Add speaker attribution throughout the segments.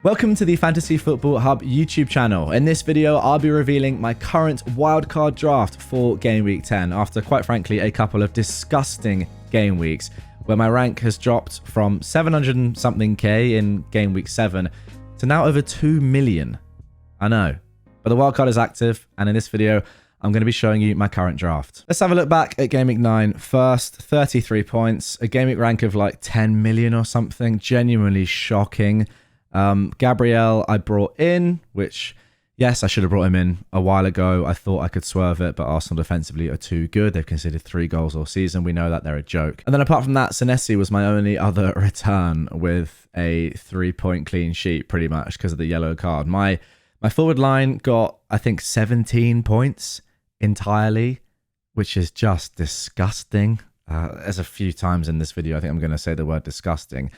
Speaker 1: Welcome to the Fantasy Football Hub YouTube channel. In this video, I'll be revealing my current wildcard draft for Game Week 10 after, quite frankly, a couple of disgusting game weeks where my rank has dropped from 700 and something K in Game Week 7 to now over 2 million. I know, but the wildcard is active, and in this video, I'm going to be showing you my current draft. Let's have a look back at Game Week 9 first. 33 points, a Game Week rank of like 10 million or something, genuinely shocking. Gabriel I brought in, which, yes, I should have brought him in a while ago. I thought I could swerve it, but Arsenal defensively are too good. They've conceded 3 goals all season. We know that they're a joke. And then apart from that, Senesi was my only other return with a 3-point clean sheet, pretty much, because of the yellow card. My forward line got, I think, 17 points entirely, which is just disgusting. There's a few times in this video I think I'm going to say the word disgusting.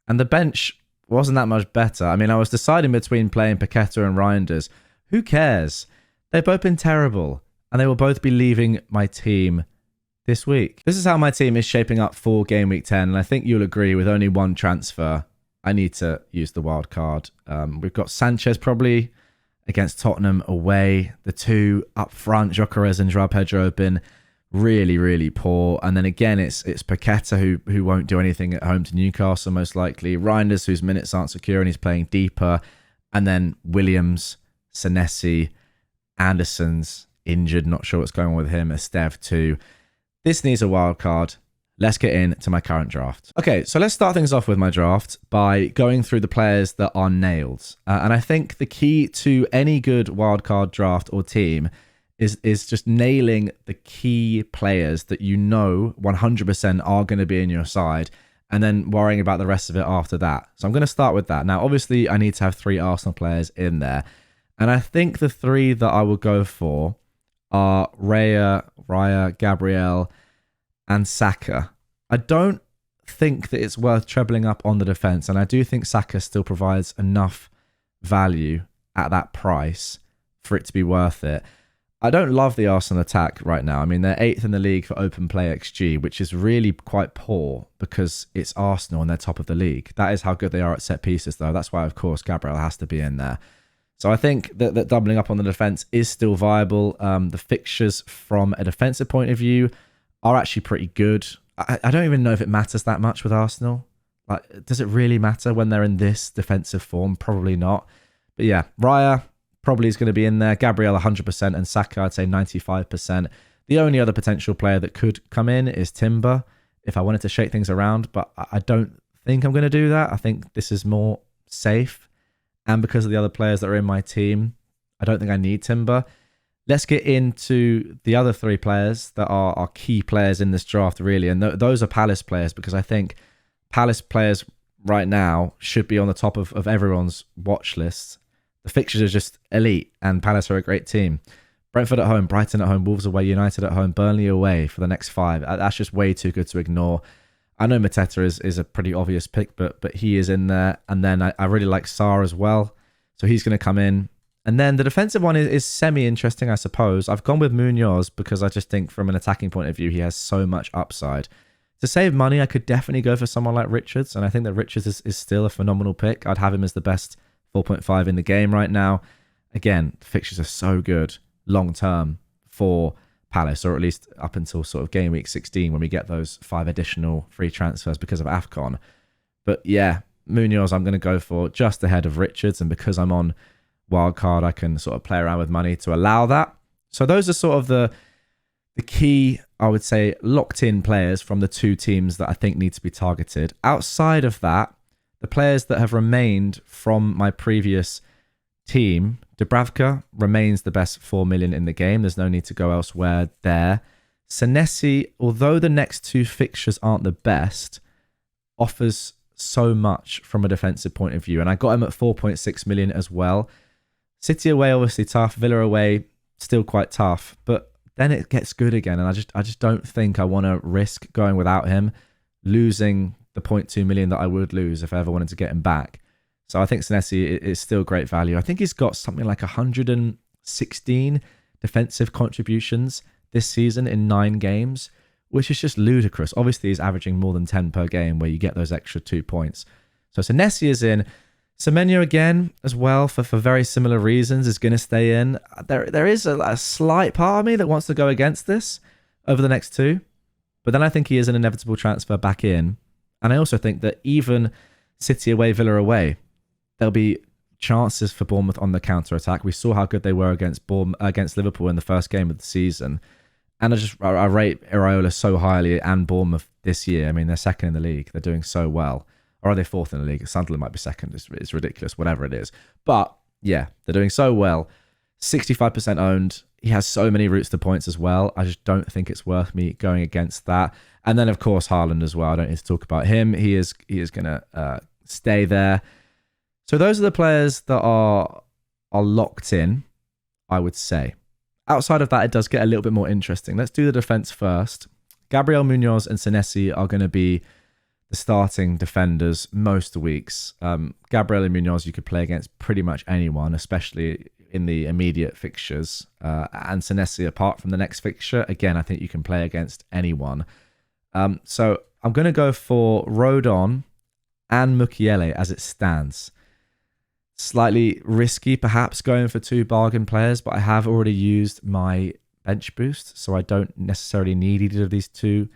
Speaker 1: And the bench wasn't that much better. I mean, I was deciding between playing Paqueta and Reinders. Who cares? They've both been terrible, and they will both be leaving my team this week. This is how my team is shaping up for Game Week 10, and I think you'll agree with only one transfer, I need to use the wild card. We've got Sanchez probably against Tottenham away. The two up front, Gyökeres and João Pedro, have been really, really poor. And then again, it's Paqueta who won't do anything at home to Newcastle, most likely. Reinders, whose minutes aren't secure and he's playing deeper. And then Williams, Senesi, Anderson's injured, not sure what's going on with him. Esteve too. This needs a wild card. Let's get into my current draft. Okay, so let's start things off with my draft by going through the players that are nailed. And I think the key to any good wildcard draft or team is just nailing the key players that you know 100% are going to be in your side, and then worrying about the rest of it after that. So I'm going to start with that. Now, obviously, I need to have 3 Arsenal players in there. And I think the 3 that I will go for are Raya, Gabriel, and Saka. I don't think that it's worth trebling up on the defense, and I do think Saka still provides enough value at that price for it to be worth it. I don't love the Arsenal attack right now. I mean, they're 8th in the league for open play XG, which is really quite poor because it's Arsenal and they're top of the league. That is how good they are at set pieces, though. That's why, of course, Gabriel has to be in there. So I think that doubling up on the defense is still viable. The fixtures from a defensive point of view are actually pretty good. I don't even know if it matters that much with Arsenal. Like, does it really matter when they're in this defensive form? Probably not. But yeah, Raya probably is going to be in there. Gabriel 100%, and Saka I'd say 95%. The only other potential player that could come in is Timber if I wanted to shake things around, but I don't think I'm going to do that. I think this is more safe, and because of the other players that are in my team, I don't think I need Timber. Let's get into the other 3 players that are key players in this draft, really, and those are Palace players, because I think Palace players right now should be on the top of everyone's watch list. The fixtures are just elite, and Palace are a great team. Brentford at home, Brighton at home, Wolves away, United at home, Burnley away for the next 5. That's just way too good to ignore. I know Mateta is a pretty obvious pick, but he is in there. And then I really like Sarr as well, so he's going to come in. And then the defensive one is semi-interesting, I suppose. I've gone with Munoz because I just think from an attacking point of view, he has so much upside. To save money, I could definitely go for someone like Richards, and I think that Richards is still a phenomenal pick. I'd have him as the best 4.5 in the game right now. Again, the fixtures are so good long-term for Palace, or at least up until sort of game week 16 when we get those 5 additional free transfers because of AFCON. But yeah, Munoz I'm going to go for just ahead of Richards, and because I'm on wildcard, I can sort of play around with money to allow that. So those are sort of the key, I would say, locked-in players from the 2 teams that I think need to be targeted. Outside of that, the players that have remained from my previous team, Dubravka remains the best 4 million in the game. There's no need to go elsewhere there. Senesi, although the next 2 fixtures aren't the best, offers so much from a defensive point of view. And I got him at 4.6 million as well. City away, obviously tough. Villa away, still quite tough. But then it gets good again. And I just don't think I want to risk going without him, losing the 0.2 million that I would lose if I ever wanted to get him back. So I think Senesi is still great value. I think he's got something like 116 defensive contributions this season in 9 games, which is just ludicrous. Obviously, he's averaging more than 10 per game where you get those extra 2 points. So Senesi is in. Semenyo again, as well, for very similar reasons, is going to stay in. There is a slight part of me that wants to go against this over the next two, but then I think he is an inevitable transfer back in. And I also think that even City away, Villa away, there'll be chances for Bournemouth on the counter-attack. We saw how good they were against Liverpool in the first game of the season. And I rate Iraola so highly, and Bournemouth this year. I mean, they're second in the league. They're doing so well. Or are they fourth in the league? Sunderland might be second. It's ridiculous, whatever it is. But yeah, they're doing so well. 65% owned. He has so many routes to points as well. I just don't think it's worth me going against that. And then, of course, Haaland as well. I don't need to talk about him. He is going to stay there. So those are the players that are locked in, I would say. Outside of that, it does get a little bit more interesting. Let's do the defense first. Gabriel Munoz and Senesi are going to be the starting defenders most weeks. Gabriel and Munoz you could play against pretty much anyone, especially in the immediate fixtures. And Senesi, apart from the next fixture, again, I think you can play against anyone. So I'm going to go for Rodon and Mukiele as it stands. Slightly risky, perhaps, going for two bargain players, but I have already used my bench boost, so I don't necessarily need either of these two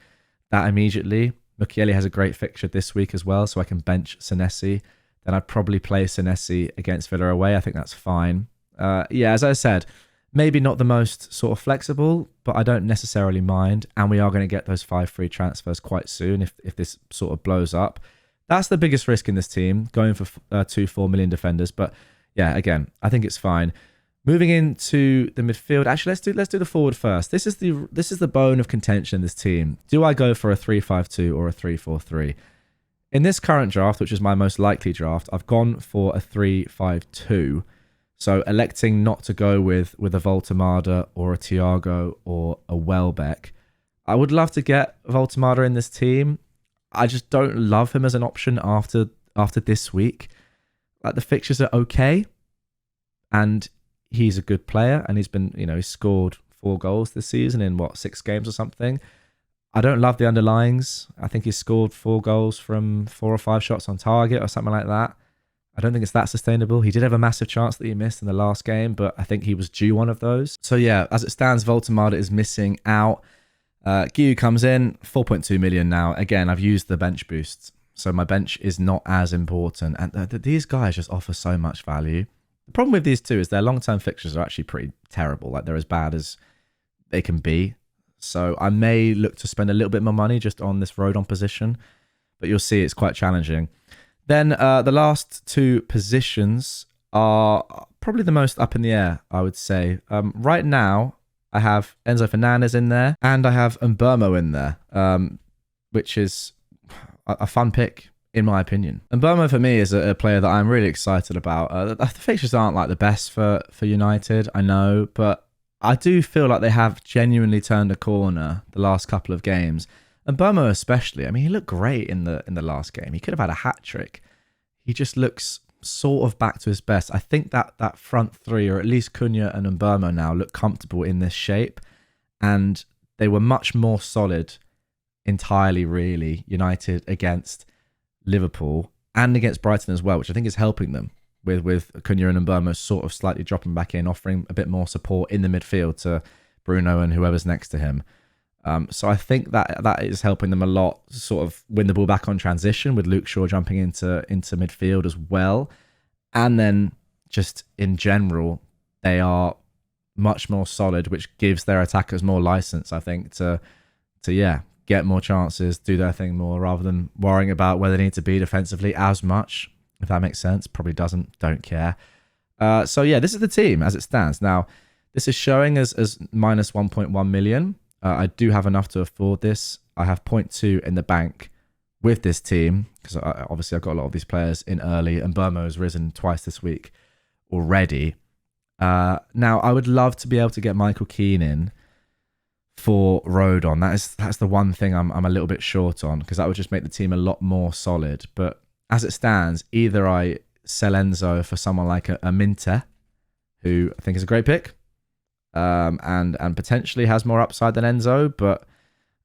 Speaker 1: that immediately. Mukiele has a great fixture this week as well, so I can bench Senesi. Then I'd probably play Senesi against Villa away. I think that's fine. Yeah, as I said, maybe not the most sort of flexible, but I don't necessarily mind. And we are going to get those 5 free transfers quite soon if this sort of blows up. That's the biggest risk in this team, going for 2 4 million defenders. But yeah, again, I think it's fine. Moving into the midfield, actually, let's do the forward first. This is the bone of contention in this team. Do I go for a 3-5-2 or a 3-4-3? In this current draft, which is my most likely draft, I've gone for a 3-5-2. So electing not to go with a Voltemada or a Thiago or a Welbeck. I would love to get Voltemada in this team. I just don't love him as an option after this week. Like, the fixtures are okay, and he's a good player, and he's been, he's scored 4 goals this season in 6 games or something. I don't love the underlyings. I think he's scored 4 goals from 4 or 5 shots on target or something like that. I don't think it's that sustainable. He did have a massive chance that he missed in the last game, but I think he was due one of those. So yeah, as it stands, Voltemada is missing out. Guiu comes in, 4.2 million now. Again, I've used the bench boosts, so my bench is not as important. And these guys just offer so much value. The problem with these two is their long-term fixtures are actually pretty terrible. Like, they're as bad as they can be. So I may look to spend a little bit more money just on this Rodon position, but you'll see it's quite challenging. Then the last 2 positions are probably the most up in the air, I would say. Right now, I have Enzo Fernandez in there, and I have Mbeumo in there, which is a fun pick, in my opinion. Mbeumo, for me, is a player that I'm really excited about. The fixtures aren't like the best for United, I know, but I do feel like they have genuinely turned a corner the last couple of games. And Mbeumo especially, I mean, he looked great in the last game. He could have had a hat-trick. He just looks sort of back to his best. I think that front 3, or at least Cunha and Mbeumo now, look comfortable in this shape. And they were much more solid entirely, really, United against Liverpool and against Brighton as well, which I think is helping them with Cunha and Mbeumo sort of slightly dropping back in, offering a bit more support in the midfield to Bruno and whoever's next to him. So I think that is helping them a lot to sort of win the ball back on transition, with Luke Shaw jumping into midfield as well. And then just in general, they are much more solid, which gives their attackers more license, I think, to get more chances, do their thing more, rather than worrying about where they need to be defensively as much, if that makes sense. Probably doesn't, don't care. So yeah, this is the team as it stands. Now, this is showing as minus 1.1 million. I do have enough to afford this. I have 0.2 in the bank with this team, because obviously I've got a lot of these players in early, and Mbeumo has risen twice this week already. Now, I would love to be able to get Michael Keane in for Rodon. That's the one thing I'm a little bit short on, because that would just make the team a lot more solid. But as it stands, either I sell Enzo for someone like a Minte, who I think is a great pick, and potentially has more upside than Enzo, but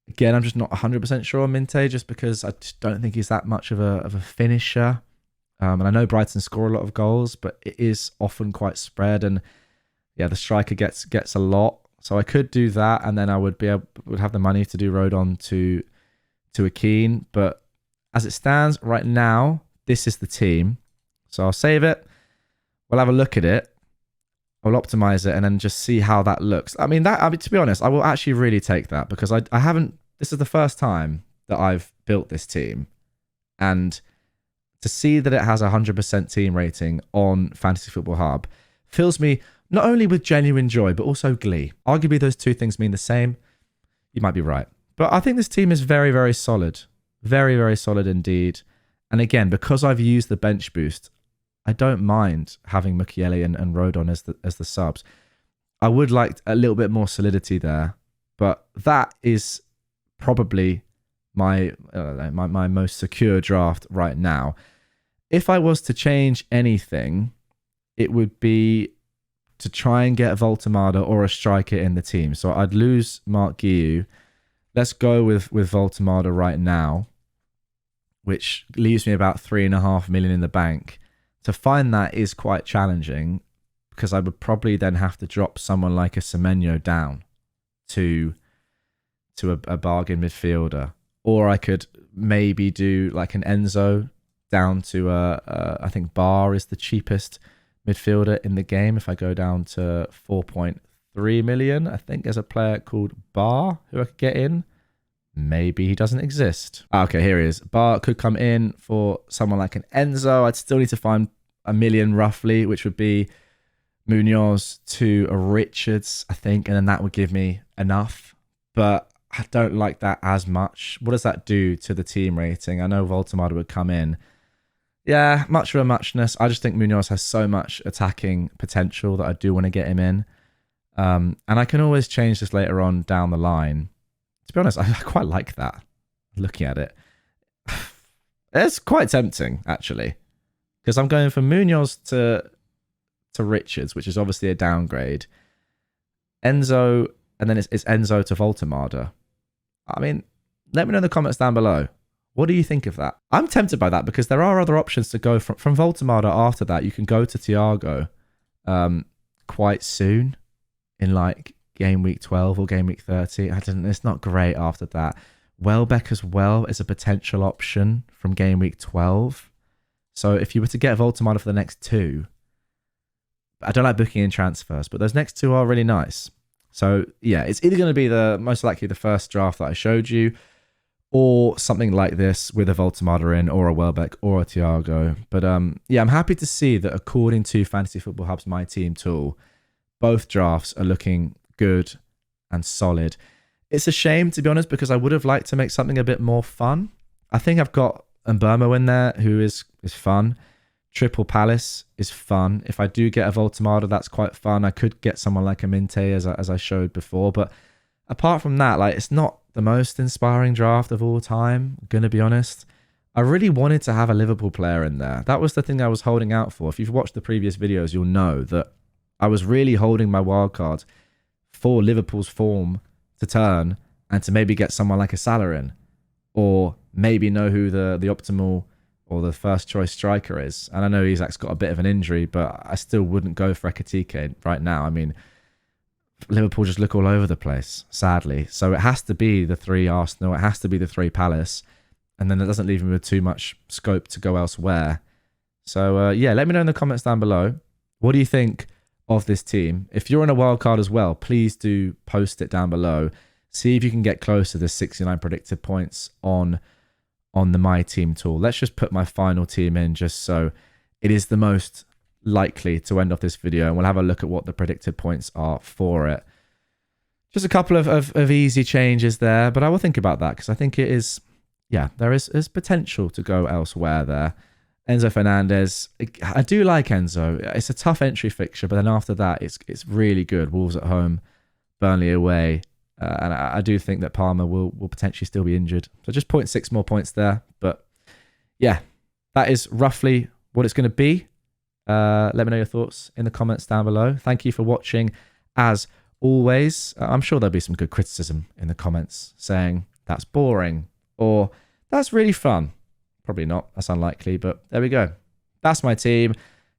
Speaker 1: again, I'm just not 100% sure on Minte, just because I just don't think he's that much of a finisher. And I know Brighton score a lot of goals, but it is often quite spread. And yeah, the striker gets a lot. So I could do that, and then I would have the money to do Rodon to a Keane. But as it stands right now, this is the team. So I'll save it. We'll have a look at it. I'll optimize it and then just see how that looks. I mean, to be honest, I will actually really take that because I haven't. This is the first time that I've built this team, and to see that it has a 100% team rating on Fantasy Football Hub fills me not only with genuine joy but also glee. Arguably, those two things mean the same. You might be right, but I think this team is very, very solid, very, very solid indeed. And again, because I've used the bench boost, I don't mind having Mukiele and Rodon as the subs. I would like a little bit more solidity there, but that is probably my most secure draft right now. If I was to change anything, it would be to try and get Voltemada or a striker in the team. So I'd lose Mark Guiu. Let's go with Voltemada right now, which leaves me about 3.5 million in the bank. To find that is quite challenging because I would probably then have to drop someone like a Semenyo down to a bargain midfielder. Or I could maybe do like an Enzo down to I think Bar is the cheapest midfielder in the game. If I go down to 4.3 million, I think there's a player called Bar who I could get in. Maybe he doesn't exist. Okay, here he is. Bar could come in for someone like an Enzo. I'd still need to find 1 million roughly, which would be Munoz to a Richards, I think, and then that would give me enough. But I don't like that as much. What does that do to the team rating? I know Voltemada would come in. Yeah, much of a muchness. I just think Munoz has so much attacking potential that I do want to get him in. And I can always change this later on down the line. To be honest, I quite like that, looking at it. It's quite tempting, actually. Because I'm going from Munoz to Richards, which is obviously a downgrade. Enzo, and then it's Enzo to Voltemada. I mean, let me know in the comments down below. What do you think of that? I'm tempted by that because there are other options to go from Voltemada after that. You can go to Thiago quite soon in like game week 12 or game week 30. It's not great after that. Welbeck as well is a potential option from game week 12. So if you were to get Voltemada for the next two, I don't like booking in transfers, but those next two are really nice. So yeah, it's either going to be most likely the first draft that I showed you, or something like this with a Voltemada in, or a Welbeck, or a Thiago. But yeah, I'm happy to see that according to Fantasy Football Hub's My Team tool, both drafts are looking good and solid. It's a shame, to be honest, because I would have liked to make something a bit more fun. I think I've got Mbermo in there, who is fun. Triple Palace is fun. If I do get a Voltemada, that's quite fun. I could get someone like a Minte, as I showed before. But apart from that, like, it's not the most inspiring draft of all time, I'm going to be honest. I really wanted to have a Liverpool player in there. That was the thing I was holding out for. If you've watched the previous videos, you'll know that I was really holding my wildcard for Liverpool's form to turn and to maybe get someone like a Salah in, or maybe know who the optimal or the first choice striker is. And I know Isak's got a bit of an injury, but I still wouldn't go for Ekitike right now. I mean, Liverpool just look all over the place, sadly. So it has to be the 3 Arsenal, it has to be the 3 Palace, and then it doesn't leave me with too much scope to go elsewhere. So yeah, let me know in the comments down below. What do you think of this team? If you're in a wildcard as well, please do post it down below. See if you can get close to the 69 predicted points on the My Team tool. Let's just put my final team in just so it is the most likely to end off this video, and we'll have a look at what the predicted points are for it. Just a couple of easy changes there, but I will think about that because I think it is, yeah, there is potential to go elsewhere there. Enzo Fernandez, I do like Enzo. It's a tough entry fixture, but then after that, it's really good. Wolves at home, Burnley away. And I do think that Palmer will potentially still be injured. So just 0.6 more points there. But yeah, that is roughly what it's going to be. Let me know your thoughts in the comments down below. Thank you for watching. As always, I'm sure there'll be some good criticism in the comments saying that's boring or that's really fun. Probably not. That's unlikely. But there we go. that's my team.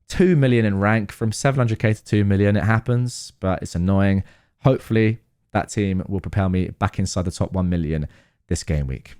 Speaker 1: 2 million in rank, from 700k to 2 million. It happens, but it's annoying. Hopefully that team will propel me back inside the top 1 million this game week.